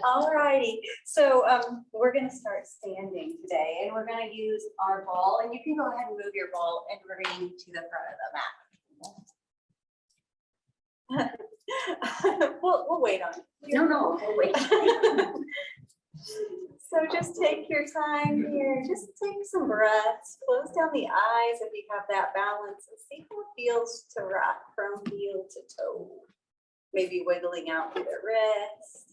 All righty, so we're gonna start standing today, and we're gonna use our ball, and you can go ahead and move your ball and ring to the front of the mat. We'll wait on it. No, we'll wait. So just take your time here, just take some breaths, close down the eyes if you have that balance, and see how it feels to rock from heel to toe. Maybe wiggling out through the wrist.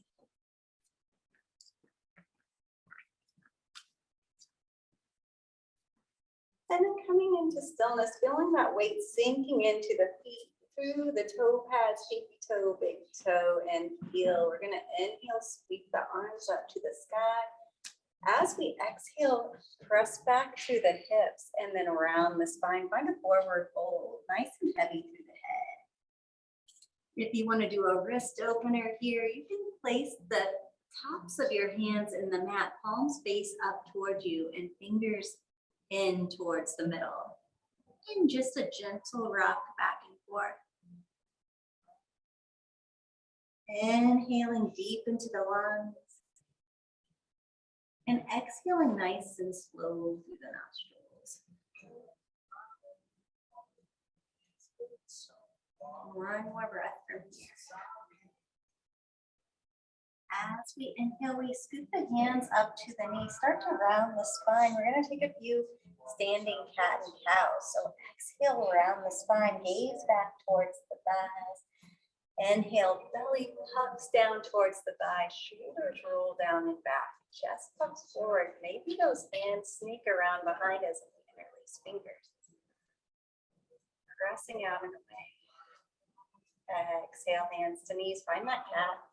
And then coming into stillness, feeling that weight sinking into the feet, through the toe pads, shapy toe, big toe, and heel. We're gonna inhale, sweep the arms up to the sky. As we exhale, press back to the hips and then around the spine. Find a forward fold, nice and heavy through the head. If you wanna do a wrist opener here, you can place the tops of your hands in the mat, palms face up towards you and fingers in towards the middle. And just a gentle rock back and forth. Inhaling deep into the lungs. And exhaling nice and slow through the nostrils. One more breath from here. As we inhale, we scoop the hands up to the knees, start to round the spine. We're going to take a few standing cat and cow. So exhale, round the spine, gaze back towards the thighs. Inhale, belly puffs down towards the thighs, shoulders roll down and back, chest puffs forward. Maybe those hands sneak around behind us and we interlace fingers. Pressing out and away. Exhale, hands to knees, find that cat.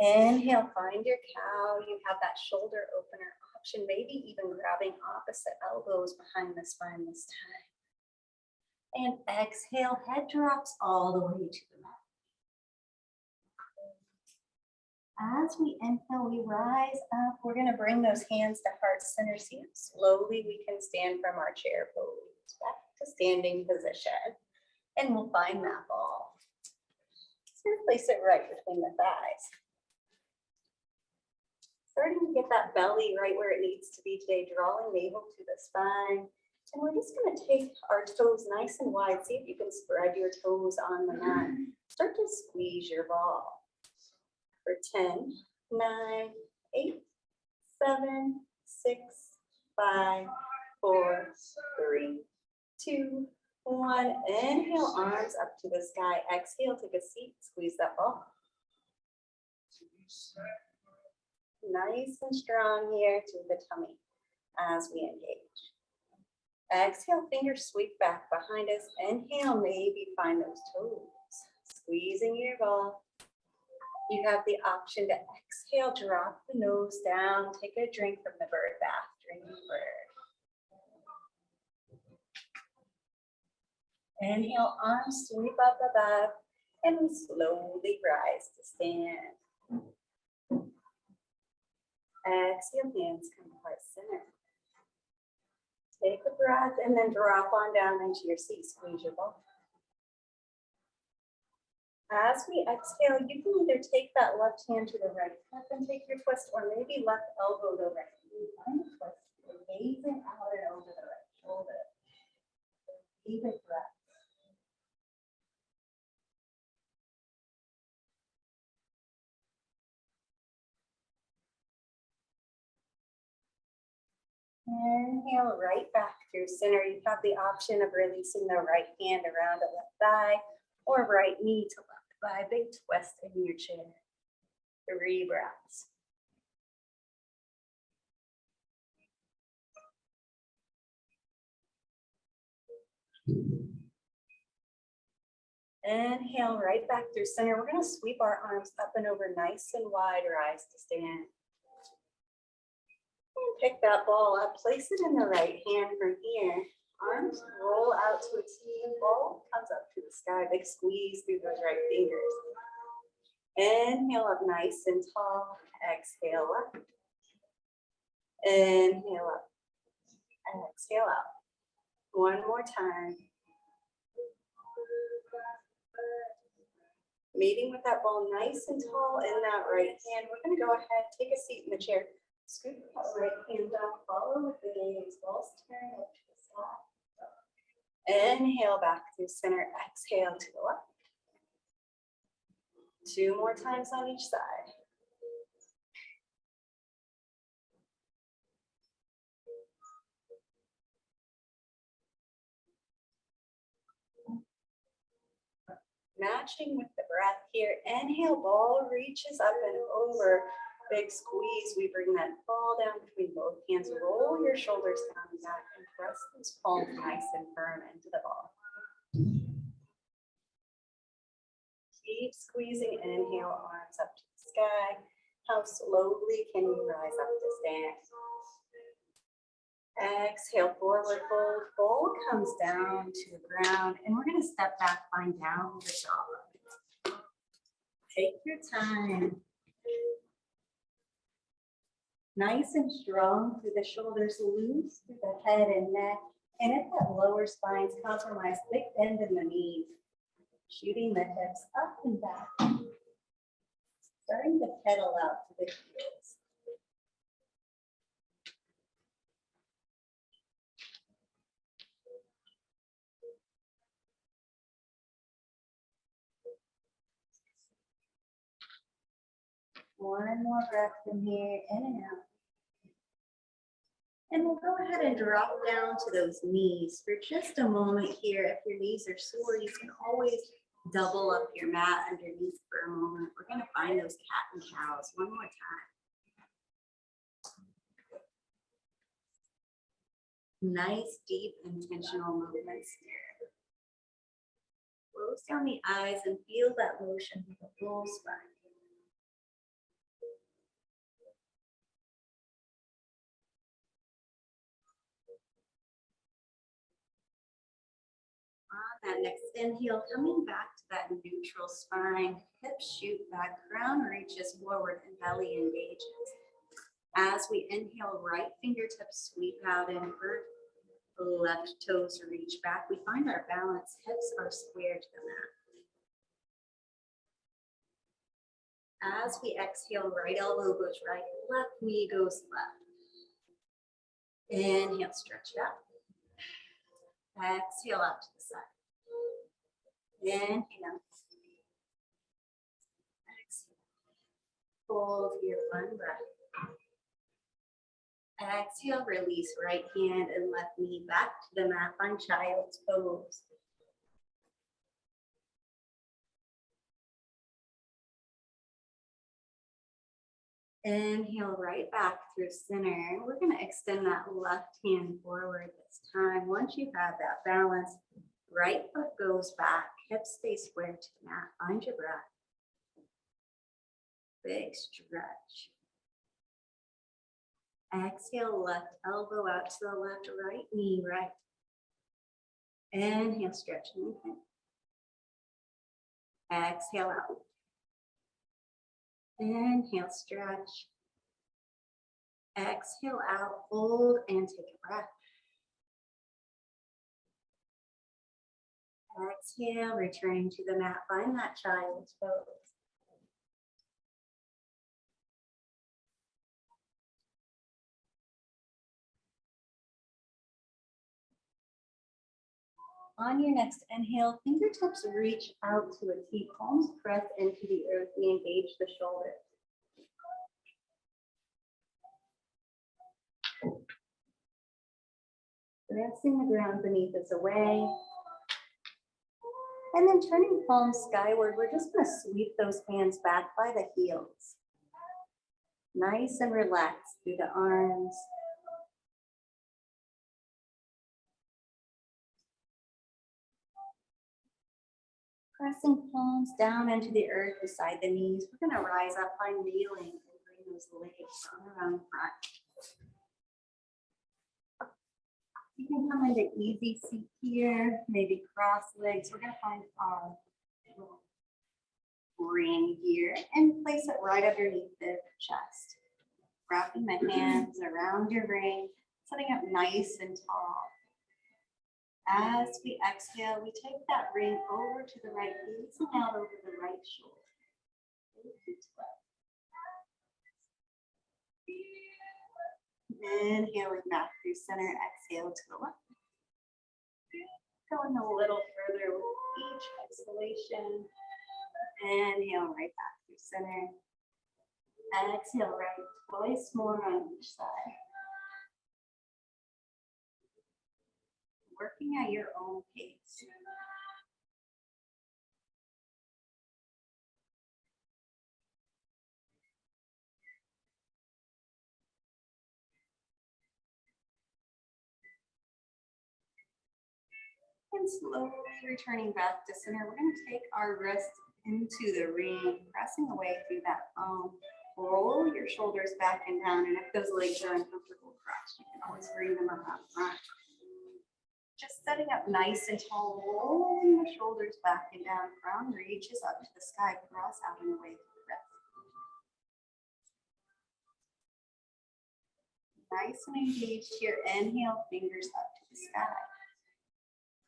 Inhale, find your cow. You have that shoulder opener option, maybe even grabbing opposite elbows behind the spine this time. And exhale, head drops all the way to the mat. As we inhale, we rise up. We're going to bring those hands to heart center. See how slowly we can stand from our chair pose back to standing position. And we'll find that ball. So place it right between the thighs. Starting to get that belly right where it needs to be today, drawing navel to the spine. And we're just going to take our toes nice and wide. See if you can spread your toes on the mat. Start to squeeze your ball. For 10, 9, 8, 7, 6, 5, 4, 3, 2, 1. Inhale, arms up to the sky. Exhale, take a seat, squeeze that ball. Nice and strong here to the tummy as we engage. Exhale, fingers sweep back behind us. Inhale, maybe find those toes. Squeezing your ball. You have the option to exhale, drop the nose down, take a drink from the bird bath, drinking bird. Inhale, arms sweep up above, and we slowly rise to stand. Exhale, hands come to heart center. Take a breath and then drop on down into your seat. Squeeze your ball. As we exhale, you can either take that left hand to the right hip and take your twist, or maybe left elbow to right. Find a twist. You're gazing out and over the right shoulder. Deep breath. Inhale right back through center. You have the option of releasing the right hand around the left thigh or right knee to left thigh. Big twist in your chair. 3 breaths. Inhale right back through center. We're going to sweep our arms up and over nice and wide, rise to stand. And pick that ball up, place it in the right hand from here. Arms roll out to a T, ball comes up to the sky. Big squeeze through those right fingers. Inhale up nice and tall. Exhale up. Inhale up. Exhale out. One more time. Meeting with that ball nice and tall in that right hand. We're going to go ahead, take a seat in the chair. Scoop that right hand up, follow with the gaze, ball staring up to the side. Inhale back through center, exhale to the left. 2 more times on each side. Matching with the breath here. Inhale, ball reaches up and over. Big squeeze. We bring that ball down between both hands. Roll your shoulders down and back and press those palms nice and firm into the ball. Keep squeezing. Inhale, arms up to the sky. How slowly can you rise up to stand? Exhale, forward fold. Ball comes down to the ground, and we're going to step back, find downward dog. Take your time. Nice and strong through the shoulders, loose through the head and neck. And if that lower spine's compromised, big bend in the knees. Shooting the hips up and back. Starting to pedal out to the heels. One more breath in here, in and out. And we'll go ahead and drop down to those knees for just a moment here. If your knees are sore, you can always double up your mat underneath for a moment. We're going to find those cat and cows one more time. Nice, deep, intentional movements here. Close down the eyes and feel that motion with the full spine. On that next inhale, coming back to that neutral spine, hips shoot back, crown reaches forward and belly engages. As we inhale, right fingertips sweep out inward, left toes reach back. We find our balance, hips are square to the mat. As we exhale, right elbow goes right, left knee goes left. Inhale, stretch it out. Exhale out to the side. Inhale. Exhale. Hold here, one breath. Exhale, release right hand and left knee back to the mat. Find child's pose. Inhale right back through center. We're going to extend that left hand forward this time. Once you have that balance, right foot goes back, hips stay square to the mat. Find your breath. Big stretch. Exhale, left elbow out to the left, right knee right. Inhale, stretch movement. Exhale out. Inhale, stretch. Exhale out, hold, and take a breath. Exhale, returning to the mat. Find that child's pose. On your next inhale, fingertips reach out to a T, palms press into the earth, we engage the shoulders. Pressing the ground beneath us away. And then turning palms skyward, we're just going to sweep those hands back by the heels. Nice and relaxed through the arms. Pressing palms down into the earth beside the knees. We're going to rise up, find kneeling, and bring those legs around front. You can come into easy seat here, maybe cross legs. We're going to find our ring here and place it right underneath the chest. Wrapping the hands around your ring, setting up nice and tall. As we exhale, we take that ring over to the right, facing out over the right shoulder. Inhaling back through center, exhale to the left. Going a little further with each exhalation. Inhale right back through center. Exhale right, twice more on each side. Working at your own pace. And slowly returning back to center, we're going to take our wrists into the ring, pressing away through that foam. Roll your shoulders back and down, and if those legs are uncomfortable, cross, you can always bring them around front. Just setting up nice and tall, rolling the shoulders back and down, crown reaches up to the sky, cross out and away through the breath. Nice and engaged here, inhale, fingers up to the sky.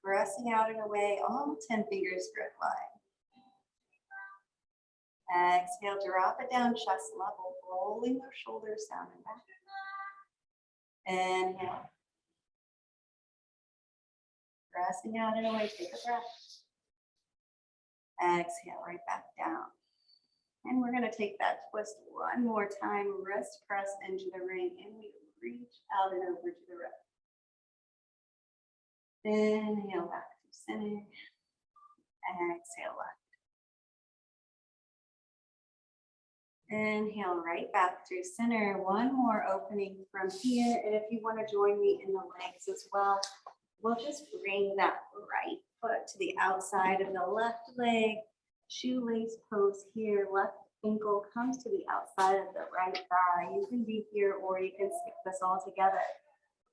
Pressing out and away, all 10 fingers grip line. Exhale, drop it down, chest level, rolling those shoulders down and back. Inhale. Pressing out and away, take a breath. Exhale, right back down. And we're going to take that twist one more time, wrist press into the ring, and we reach out and over to the right. Inhale back to center. Exhale left. Inhale right back through center. One more opening from here. And if you want to join me in the legs as well, we'll just bring that right foot to the outside of the left leg. Shoelace pose here. Left ankle comes to the outside of the right thigh. You can be here or you can skip this all together.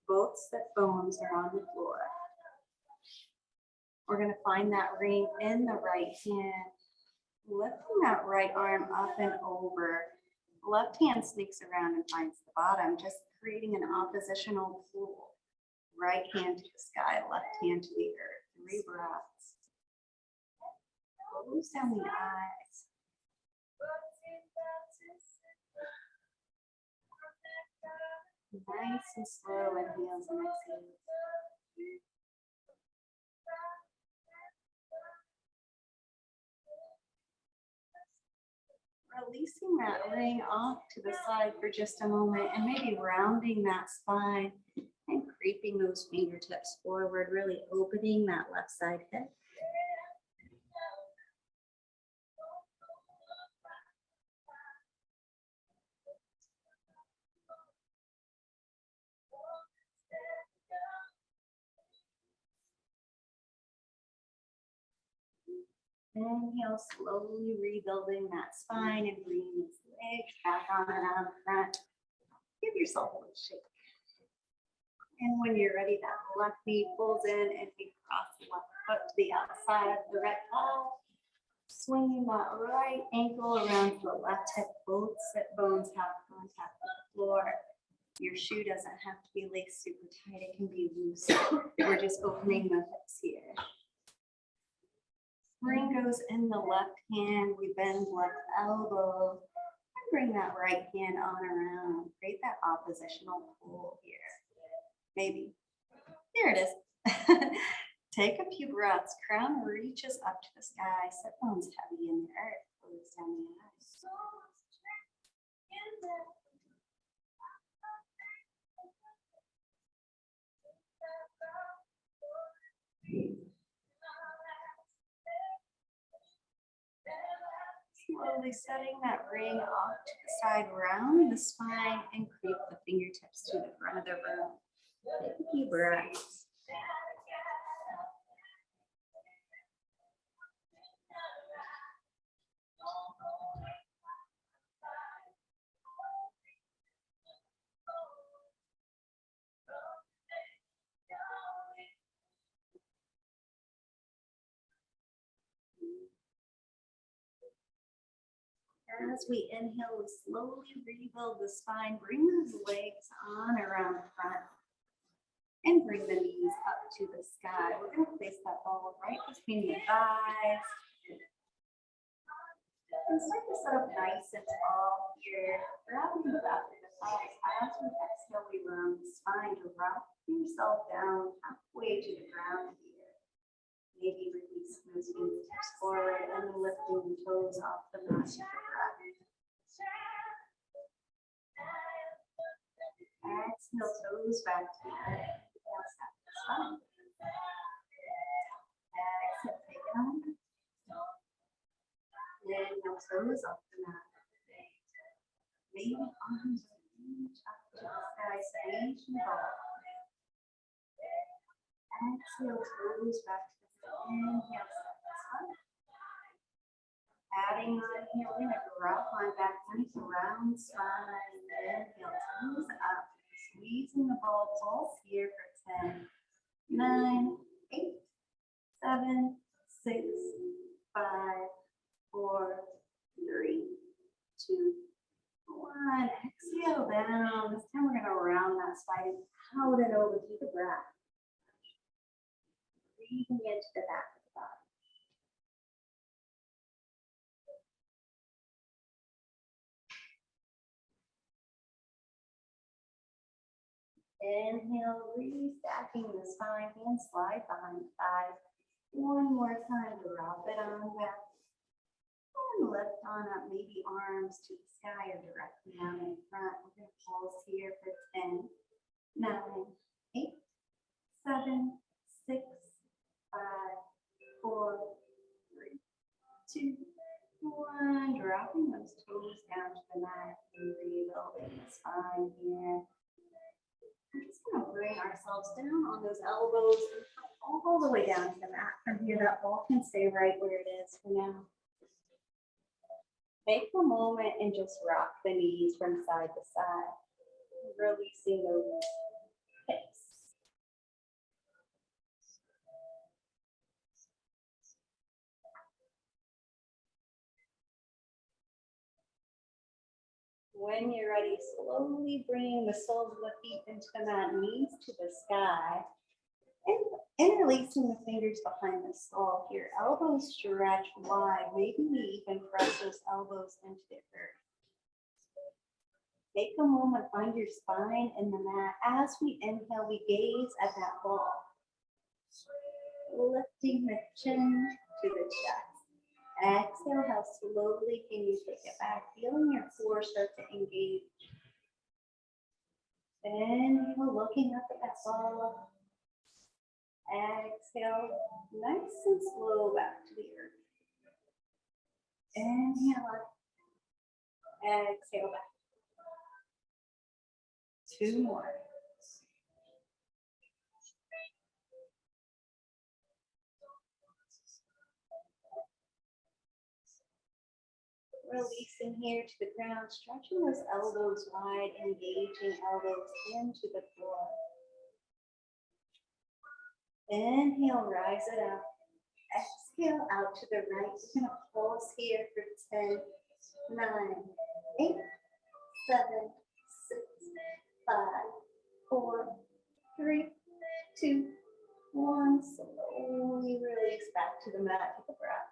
Both sit bones are on the floor. We're going to find that ring in the right hand. Lifting that right arm up and over. Left hand sneaks around and finds the bottom, just creating an oppositional pull. Right hand to the sky, left hand to the earth. 3 breaths. Close down the eyes. Nice and slow inhales and exhales. Releasing that ring off to the side for just a moment and maybe rounding that spine and creeping those fingertips forward, really opening that left side hip. Inhale, slowly rebuilding that spine and bringing those legs back on and out of front. Give yourself a little shake. And when you're ready, that left knee pulls in and we cross the left foot to the outside of the right thigh. Swinging that right ankle around to the left hip. Both sit bones have contact with the floor. Your shoe doesn't have to be laced super tight. It can be loose. We're just opening the hips here. Ring goes in the left hand. We bend left elbow. And bring that right hand on around. Create that oppositional pull here. Maybe. There it is. Take a few breaths. Crown reaches up to the sky. Sit bones heavy in the earth. Close down the eyes. Slowly setting that ring off to the side, round the spine, and creep the fingertips to the front of the room. Take a few breaths. As we inhale, we slowly rebuild the spine. Bring those legs on around the front. And bring the knees up to the sky. We're going to place that ball right between your thighs. And start to sit up nice and tall here. Grabbing the back of the thighs. As we exhale, we round the spine to rock yourself down halfway to the ground here. Maybe release those fingertips forward and lifting the toes off the mat with the breath. Exhale, toes back to the earth. Exhale, take it on. Then your toes off the mat. Maybe arms reach up to the sky, station ball. Exhale, toes back to the floor. Inhale, step this up. Adding on here, we're going to drop on back, nice round spine. Inhale, toes up. Squeezing the ball, pulse here for 10, 9, 8, 7, 6, 5, 4, 3, 2, 1. Exhale down. This time we're going to round that spine and pout it over to the breath. Breathing into the back of the body. Inhale, restacking the spine, hands slide behind the thighs. One more time, drop it on back. And lift on up, maybe arms to the sky or directly down in front. We're going to pulse here for 10, 9, 8, 7, 6, 5, 4, 3, 2, 1. Dropping those toes down to the mat and rebuilding the spine here. We're just going to bring ourselves down on those elbows and come all the way down to the mat. From here, that ball can stay right where it is for now. Take a moment and just rock the knees from side to side, releasing those hips. When you're ready, slowly bring the soles of the feet into the mat, knees to the sky, and interlacing the fingers behind the skull here. Elbows stretch wide. Maybe we even press those elbows into the earth. Take a moment, find your spine in the mat. As we inhale, we gaze at that ball. Lifting the chin to the chest. Exhale, how slowly can you take it back? Feeling your core start to engage. Inhale, looking up at that ball. Exhale, nice and slow back to the earth. Inhale up. Exhale back. 2 more. Releasing here to the ground, stretching those elbows wide, engaging elbows into the floor. Inhale, rise it up. Exhale out to the right. We're going to pulse here for 10, 9, 8, 7, 6, 5, 4, 3, 2, 1. Slowly release back to the mat. Take a breath.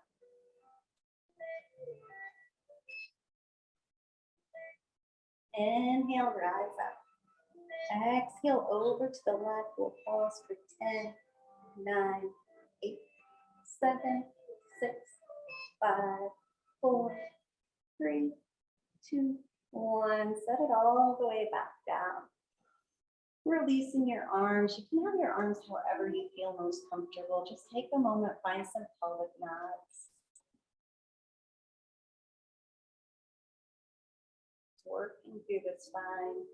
Inhale, rise up. Exhale over to the left. We'll pause for 10, 9, 8, 7, 6, 5, 4, 3, 2, 1. Set it all the way back down. Releasing your arms. You can have your arms however you feel most comfortable. Just take a moment, find some pelvic nods. Working through the spine.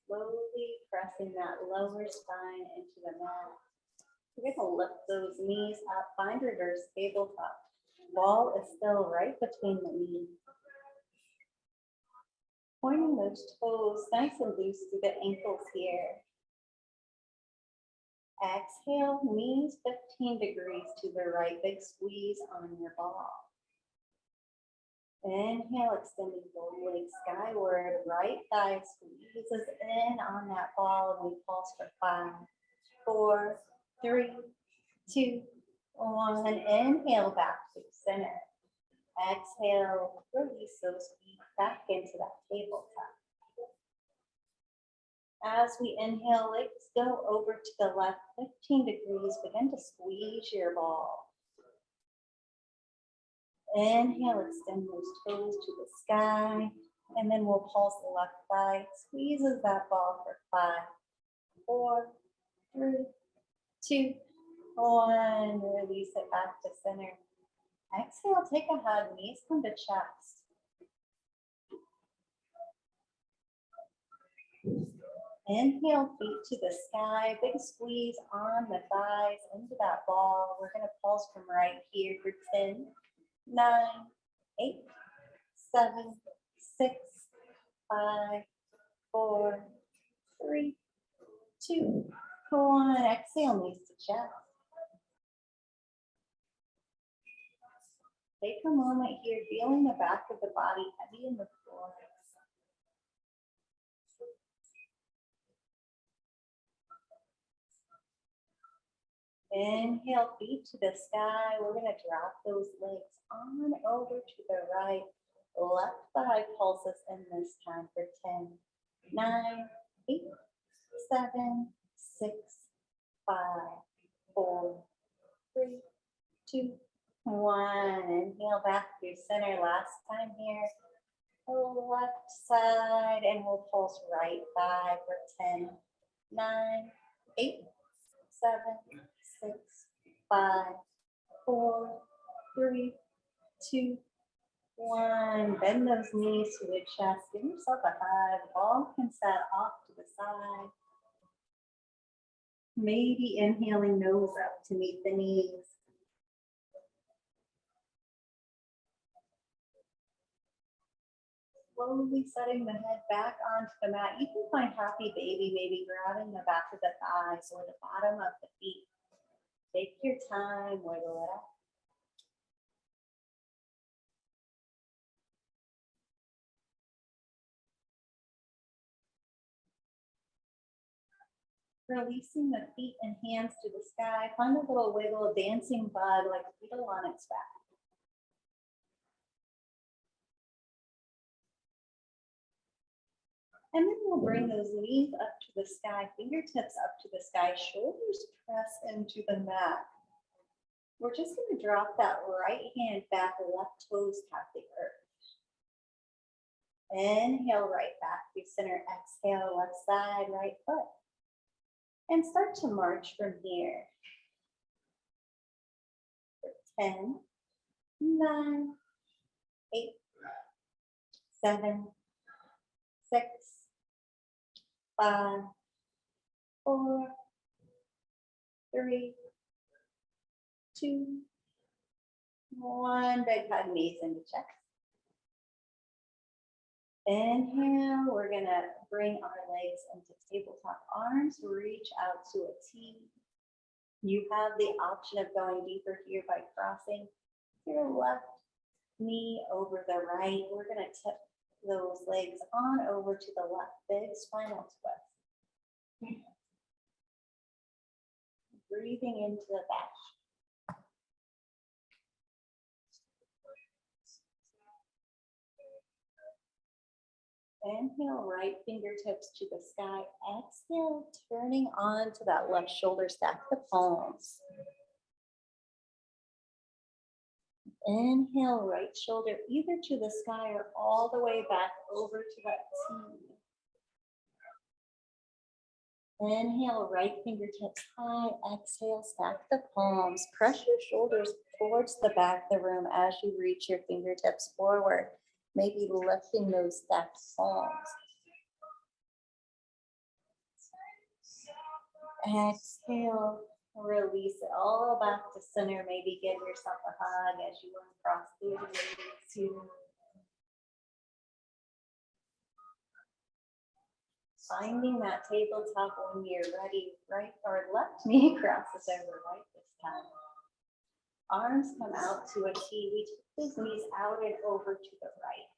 Slowly pressing that lower spine into the mat. We're going to lift those knees up, find reverse tabletop. Ball is still right between the knees. Pointing those toes nice and loose to the ankles here. Exhale, knees 15 degrees to the right. Big squeeze on your ball. Inhale, extending both legs skyward. Right thigh squeezes in on that ball, and we pulse for 5, 4, 3, 2, 1. Inhale back to center. Exhale, release those feet back into that tabletop. As we inhale, legs go over to the left 15 degrees. Begin to squeeze your ball. Inhale, extend those toes to the sky, and then we'll pulse the left thigh. Squeezes that ball for 5, 4, 3, 2, 1. Release it back to center. Exhale, take a hug, knees come to chest. Inhale, feet to the sky, big squeeze on the thighs into that ball. We're gonna pulse from right here for 10, 9, 8, 7, 6, 5, 4, 3, 2, 1. Exhale, knees to chest. Take a moment here, feeling the back of the body heavy in the floor. Inhale, feet to the sky. We're going to drop those legs on over to the right. Left thigh pulses in this time for 10, 9, 8, 7, 6, 5, 4, 3, 2, 1. Inhale back through center. Last time here. Left side, and we'll pulse right thigh for 10, 9, 8, 7, 6, 5, 4, 3, 2, 1. Bend those knees to the chest. Give yourself a hug. Ball can set off to the side. Maybe inhaling nose up to meet the knees. Slowly setting the head back onto the mat. You can find happy baby, maybe grabbing the back of the thighs or the bottom of the feet. Take your time, wiggle it up. Releasing the feet and hands to the sky. Find a little wiggle, dancing bug like a beetle on its back. And then we'll bring those knees up to the sky, fingertips up to the sky, shoulders press into the mat. We're just going to drop that right hand back, left toes tap the earth. Inhale, right back through center. Exhale, left side, right foot. And start to march from here. 10, 9, 8, 7, 6, 5, 4, 3, 2, 1. Big hug, knees into chest. Inhale, we're gonna bring our legs into tabletop. Arms reach out to a T. You have the option of going deeper here by crossing your left knee over the right. We're gonna tip those legs on over to the left, big spinal twist. Breathing into the back. Inhale, right fingertips to the sky. Exhale, turning on to that left shoulder, stack the palms. Inhale, right shoulder either to the sky or all the way back over to that T. Inhale, right fingertips high. Exhale, stack the palms. Press your shoulders towards the back of the room as you reach your fingertips forward. Maybe lifting those stacked palms. Exhale, release it all back to center. Maybe give yourself a hug as you uncross the legs here. Finding that tabletop when you're ready. Right or left knee crosses over right this time. Arms come out to a T. We take those knees out and over to the right.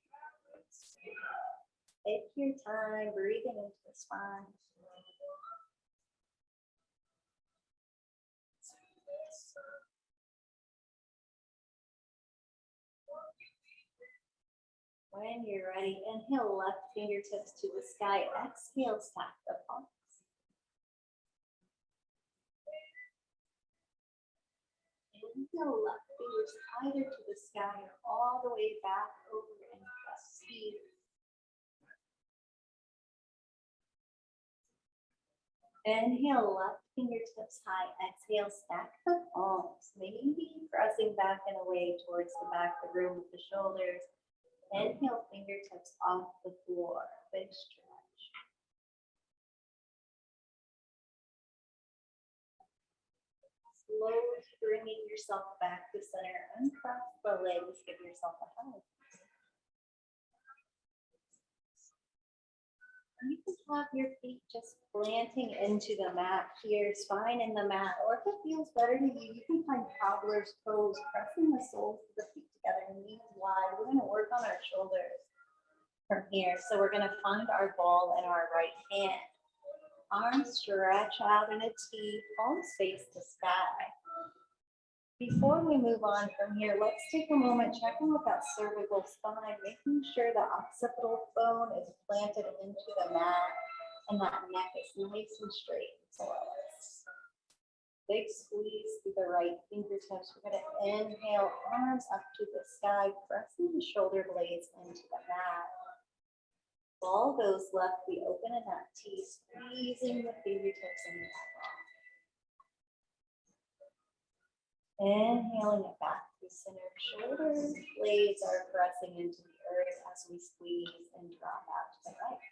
Take your time, breathing into the spine. When you're ready, inhale left fingertips to the sky. Exhale, stack the palms. Inhale left fingers either to the sky or all the way back over and press feet. Inhale left fingertips high. Exhale, stack the palms. Maybe pressing back and away towards the back of the room with the shoulders. Inhale, fingertips off the floor. Big stretch. Slowly bringing yourself back to center. Uncross the legs. Give yourself a hug. You can have your feet just planting into the mat here, spine in the mat, or if it feels better to you, you can find cobbler's pose, pressing the soles of the feet together, knees wide. We're going to work on our shoulders from here. So we're going to find our ball in our right hand. Arms stretch out in a T, palms face to sky. Before we move on from here, let's take a moment, check in with that cervical spine, making sure the occipital bone is planted into the mat and that neck is nice and straight and flawless. Big squeeze through the right fingertips. We're going to inhale, arms up to the sky, pressing the shoulder blades into the mat. Ball goes left, we open in that T, squeezing the fingertips into that ball. Inhaling it back to center. Shoulder blades are pressing into the earth as we squeeze and drop out to the right.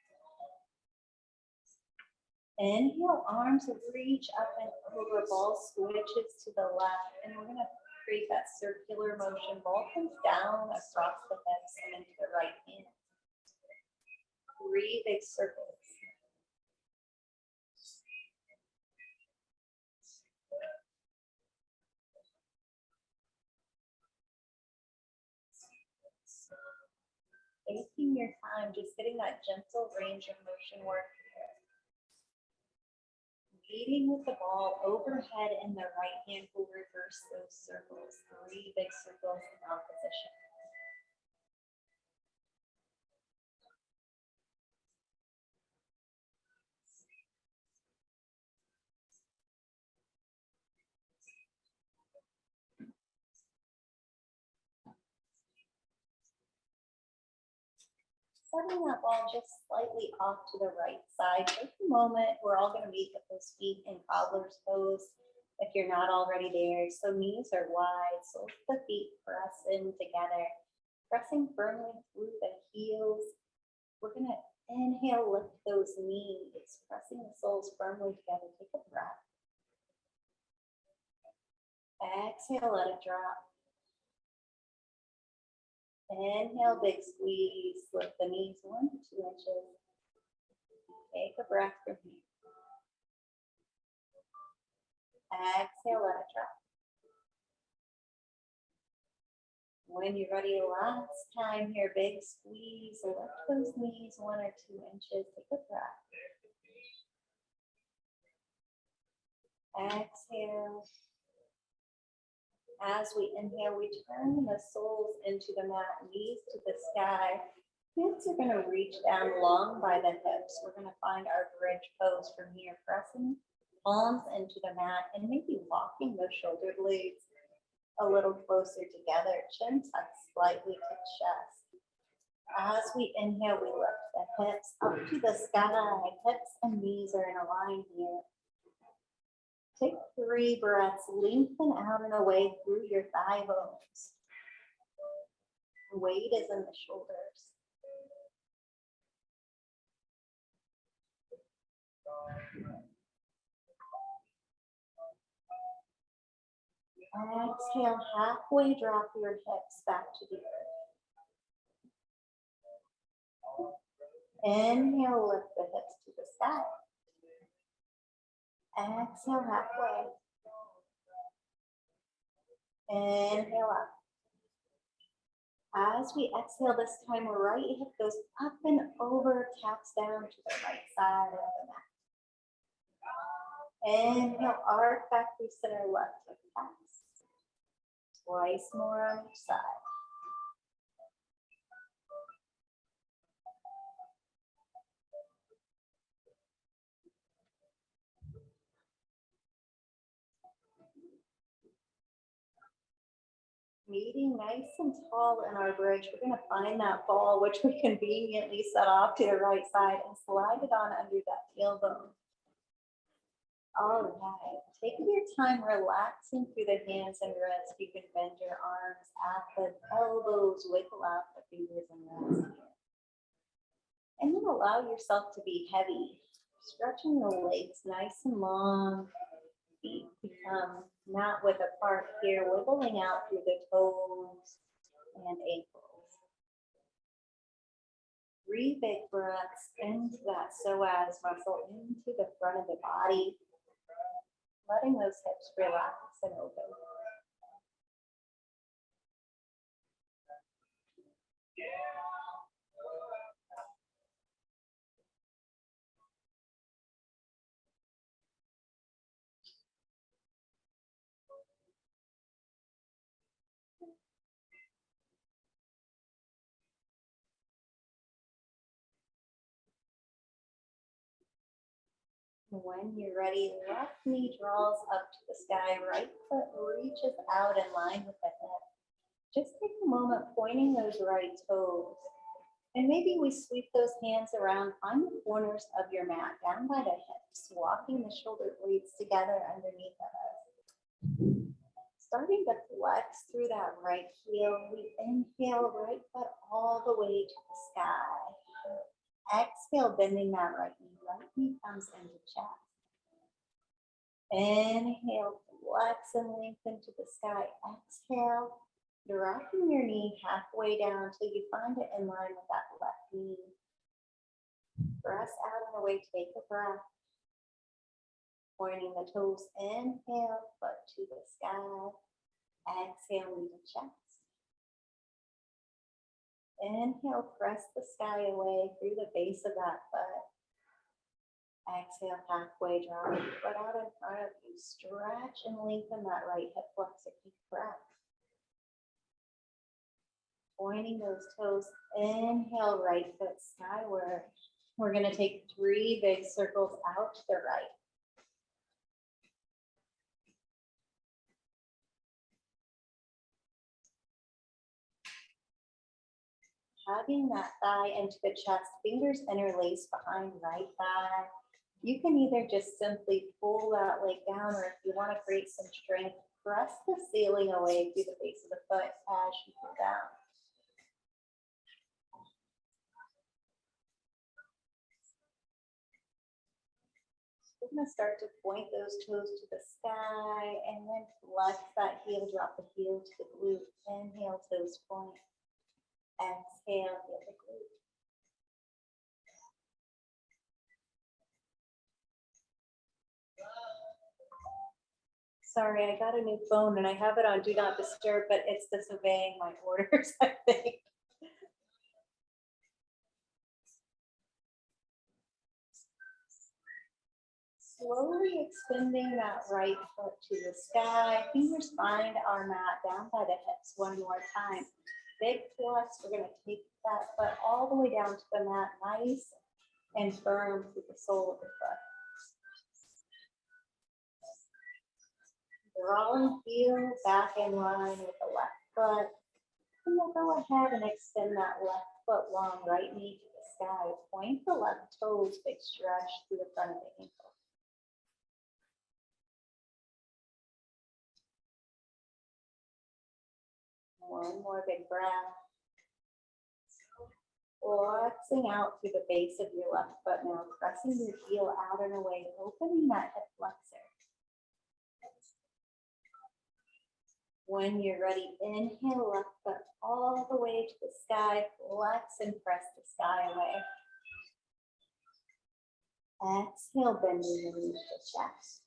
Inhale, arms reach up and over, ball switches to the left, and we're going to create that circular motion. Ball comes down across the hips and into the right hand. 3 big circles. Taking your time, just getting that gentle range of motion work here. Leading with the ball overhead in the right hand will reverse those circles. 3 big circles in opposition. Setting that ball just slightly off to the right side. Take a moment. We're all going to meet with those feet in cobbler's pose if you're not already there. So knees are wide, soles of the feet press in together, pressing firmly through the heels. We're going to inhale, lift those knees, pressing the soles firmly together. Take a breath. Exhale, let it drop. Inhale, big squeeze, lift the knees 1 to 2 inches. Take a breath from here. Exhale, let it drop. When you're ready, last time here, big squeeze, lift those knees 1 or 2 inches. Take a breath. Exhale. As we inhale, we turn the soles into the mat, knees to the sky. Hands are going to reach down long by the hips. We're going to find our bridge pose from here, pressing palms into the mat and maybe walking those shoulder blades a little closer together. Chin tucks slightly to chest. As we inhale, we lift the hips up to the sky. Hips and knees are in a line here. Take 3 breaths, lengthen out and away through your thigh bones. Weight is in the shoulders. Exhale, halfway drop your hips back to the earth. Inhale, lift the hips to the sky. Exhale halfway. Inhale up. As we exhale this time, right hip goes up and over, taps down to the right side of the mat. Inhale, arc back through center, left hip taps. Twice more on each side. Meeting nice and tall in our bridge. We're going to find that ball, which we conveniently set off to the right side, and slide it on under that tailbone. All right, take your time relaxing through the hands and wrists. You can bend your arms at the elbows, wiggle out the fingers and wrists here. And then allow yourself to be heavy, stretching the legs nice and long. Feet become mat width apart here, wiggling out through the toes and ankles. 3 big breaths into that psoas muscle, into the front of the body, letting those hips relax and open. When you're ready, left knee draws up to the sky, right foot reaches out in line with the hip. Just take a moment pointing those right toes. And maybe we sweep those hands around on the corners of your mat, down by the hips, walking the shoulder blades together underneath us. Starting to flex through that right heel, we inhale right foot all the way to the sky. Exhale, bending that right knee comes into chest. Inhale, flex and lengthen to the sky. Exhale, dropping your knee halfway down until you find it in line with that left knee. Press out and away, take a breath. Pointing the toes, inhale, foot to the sky. Exhale, into chest. Inhale, press the sky away through the base of that foot. Exhale, halfway, draw your foot out in front of you. Stretch and lengthen that right hip flexor. Keep breath. Pointing those toes. Inhale, right foot skyward. We're going to take 3 big circles out to the right. Hugging that thigh into the chest, fingers interlaced behind right thigh. You can either just simply pull that leg down, or if you want to create some strength, press the ceiling away through the base of the foot as you pull down. We're going to start to point those toes to the sky and then flex that heel, drop the heel to the glute. Inhale, toes point. Exhale, heel to glute. Sorry, I got a new phone and I have it on Do Not Disturb, but it's disobeying my orders, I think. Slowly extending that right foot to the sky. Fingers find our mat down by the hips one more time. Big flex. We're going to take that foot all the way down to the mat, nice and firm through the sole of the foot. Drawing heel back in line with the left foot. And we'll go ahead and extend that left foot long, right knee to the sky. Point the left toes, big stretch through the front of the ankle. One more big breath. Flexing out through the base of your left foot now, pressing your heel out and away, opening that hip flexor. When you're ready, inhale, left foot all the way to the sky, flex and press the sky away. Exhale, bending the knees to chest.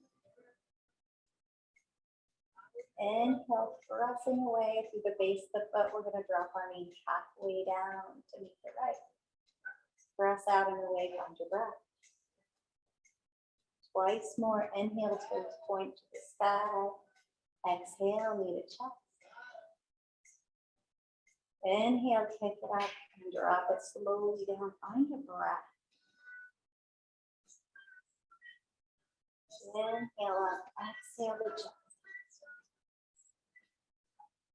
Inhale, pressing away through the base of the foot. We're going to drop our knees halfway down to meet the right. Press out and away, find your breath. Twice more. Inhale, toes point to the sky. Exhale, knee to chest. Inhale, kick it up and drop it slowly down. Find your breath. Inhale up, exhale to chest.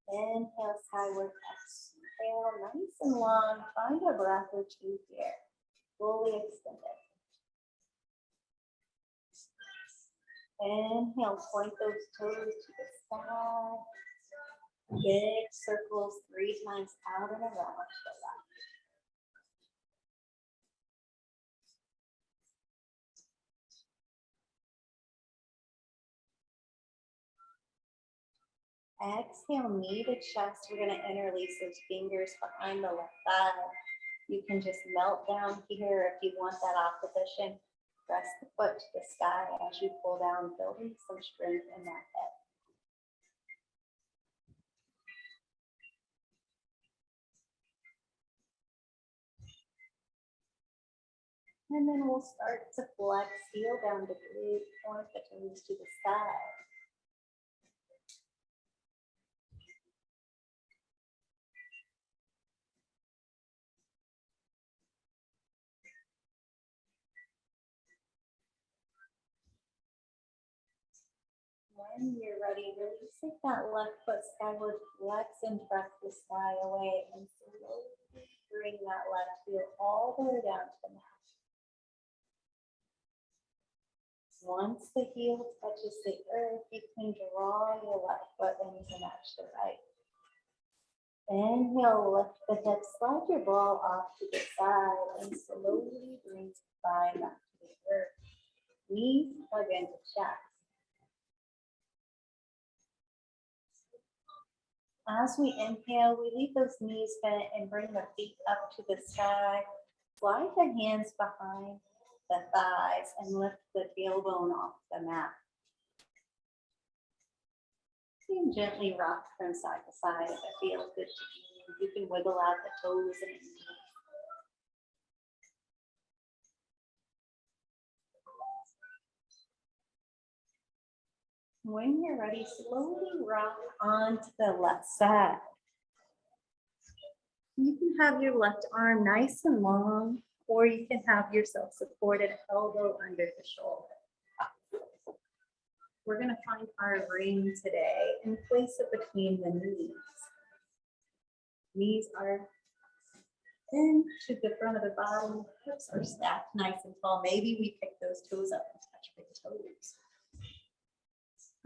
Inhale, skyward, exhale, nice and long. Find a breath or two here. Fully extend it. Inhale, point those toes to the sky. Big circles 3 times out and around to the left. Exhale, knee to chest. We're going to interlace those fingers behind the left thigh. You can just melt down here if you want that opposition. Press the foot to the sky as you pull down, building some strength in that hip. And then we'll start to flex, heel down to glute, point the toes to the sky. When you're ready, release that left foot skyward, flex and press the sky away, and slowly bring that left heel all the way down to the mat. Once the heel touches the earth, you can draw your left foot in to match the right. Inhale, lift the hips, slide your ball off to the side, and slowly bring the thigh back to the earth. Knees plug into chest. As we inhale, we leave those knees bent and bring the feet up to the sky. Slide the hands behind the thighs and lift the tailbone off the mat. You can gently rock from side to side if it feels good to you. You can wiggle out the toes and knees. When you're ready, slowly rock onto the left side. You can have your left arm nice and long, or you can have yourself supported elbow under the shoulder. We're going to find our ring today and place it between the knees. Knees are in to the front of the body. Hips are stacked nice and tall. Maybe we pick those toes up and touch the toes.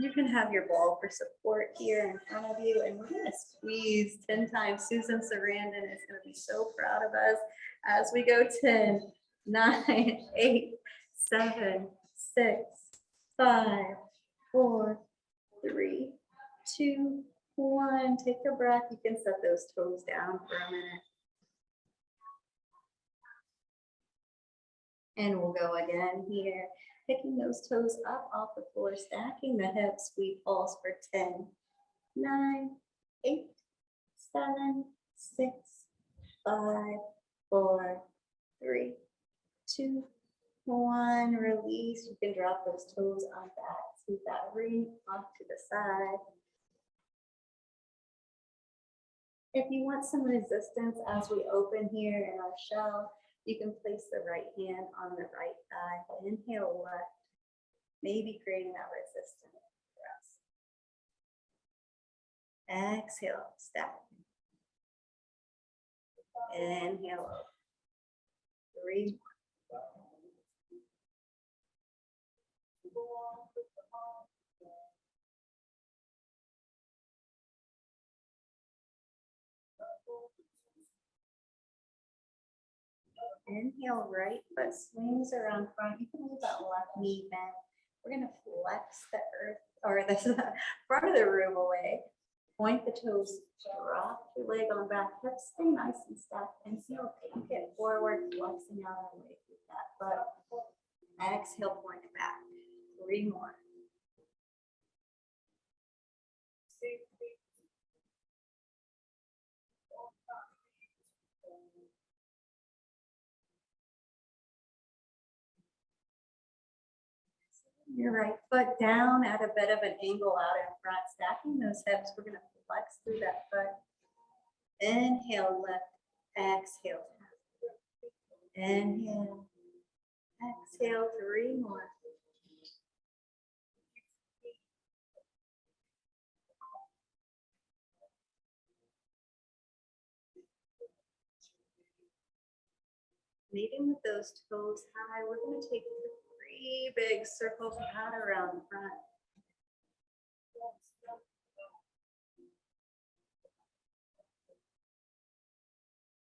You can have your ball for support here in front of you, and we're going to squeeze 10 times. Susan Sarandon is going to be so proud of us as we go 10, 9, 8, 7, 6, 5, 4, 3, 2, 1. Take a breath. You can set those toes down for a minute. And we'll go again here. Picking those toes up off the floor, stacking the hips. We pulse for 10, 9, 8, 7, 6, 5, 4, 3, 2, 1. Release. You can drop those toes on back. Scoot that ring off to the side. If you want some resistance as we open here in our shell, you can place the right hand on the right thigh. Inhale left, maybe creating that resistance for us. Exhale, stack. Inhale, 3. Inhale, right foot swings around front. You can leave that left knee bent. We're going to flex the earth or the front of the room away. Point the toes, drop your leg on back, hips stay nice and stacked. Inhale, take it forward, flexing out and away through that butt. Exhale, point it back. 3 more. Your right foot down at a bit of an angle out in front, stacking those hips. We're going to flex through that foot. Inhale, lift. Exhale. Inhale. Exhale, 3 more. Meeting with those toes high, we're going to take 3 big circles out around the front.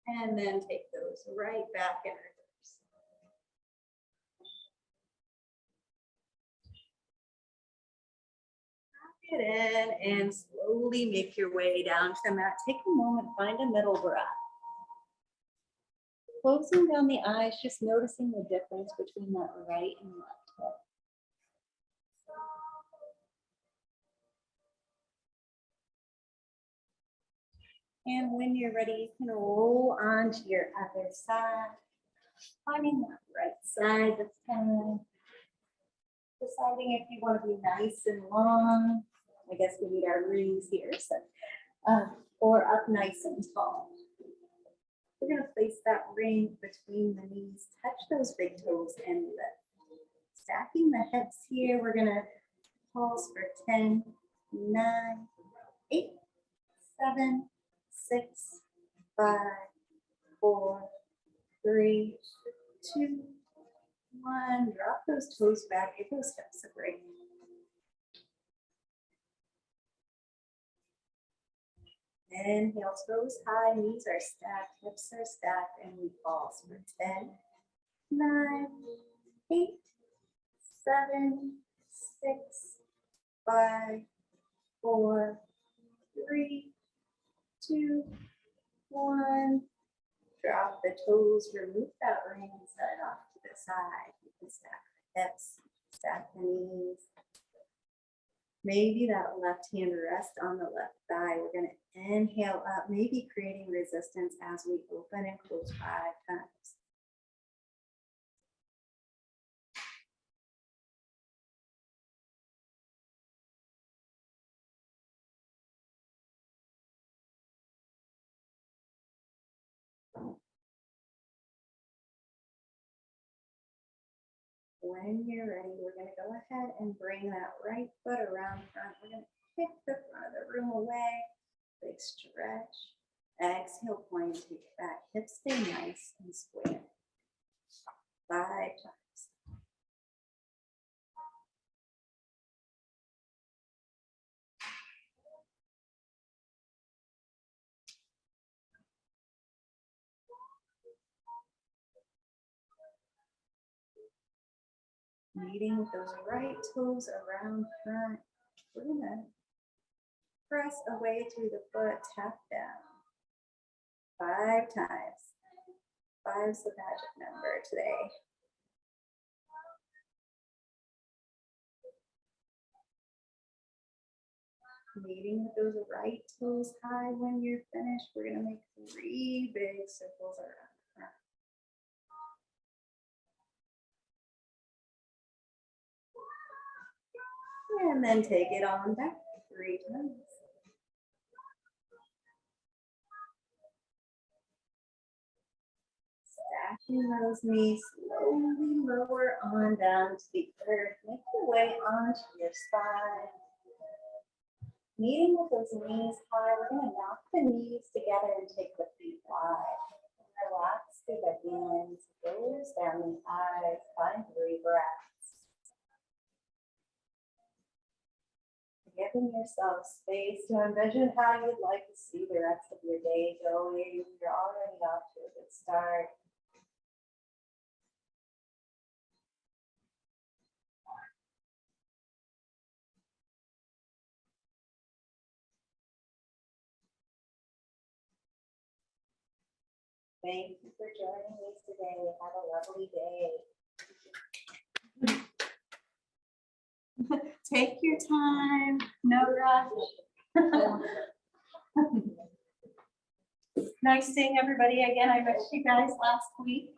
And then take those right back in reverse. Get in and slowly make your way down to the mat. Take a moment, find a middle breath. Closing down the eyes, just noticing the difference between that right and left hip. And when you're ready, you can roll onto your other side. Finding that right side this time. Deciding if you want to be nice and long. I guess we need our rings here. So, or up nice and tall. We're going to place that ring between the knees. Touch those big toes and lift. Stacking the hips here. We're going to pulse for 10, 9, 8, 7, 6, 5, 4, 3, 2, 1. Drop those toes back. Give those hips a break. Inhale, toes high, knees are stacked, hips are stacked, and we pulse for 10, 9, 8, 7, 6, 5, 4, 3, 2, 1. Drop the toes, remove that ring and set it off to the side. You can stack the hips, stack the knees. Maybe that left hand rest on the left thigh. We're going to inhale up, maybe creating resistance as we open and close 5 times. When you're ready, we're going to go ahead and bring that right foot around front. We're going to kick the front of the room away. Big stretch. Exhale, point, take it back. Hips stay nice and square. 5 times. Meeting with those right toes around front. We're going to press away through the foot, tap down. 5 times. 5's the magic number today. Meeting with those right toes high. When you're finished, we're going to make 3 big circles around the front. And then take it on back 3 times. Stacking those knees, slowly lower on down to the earth. Make your way onto your spine. Meeting with those knees high, we're going to knock the knees together and take the feet wide. Relax through the hands, close down the eyes, find 3 breaths. Giving yourself space to envision how you'd like to see the rest of your day going. You're already off to a good start. Thank you for joining me today. Have a lovely day. Take your time, no rush. Nice seeing everybody again. I missed you guys last week.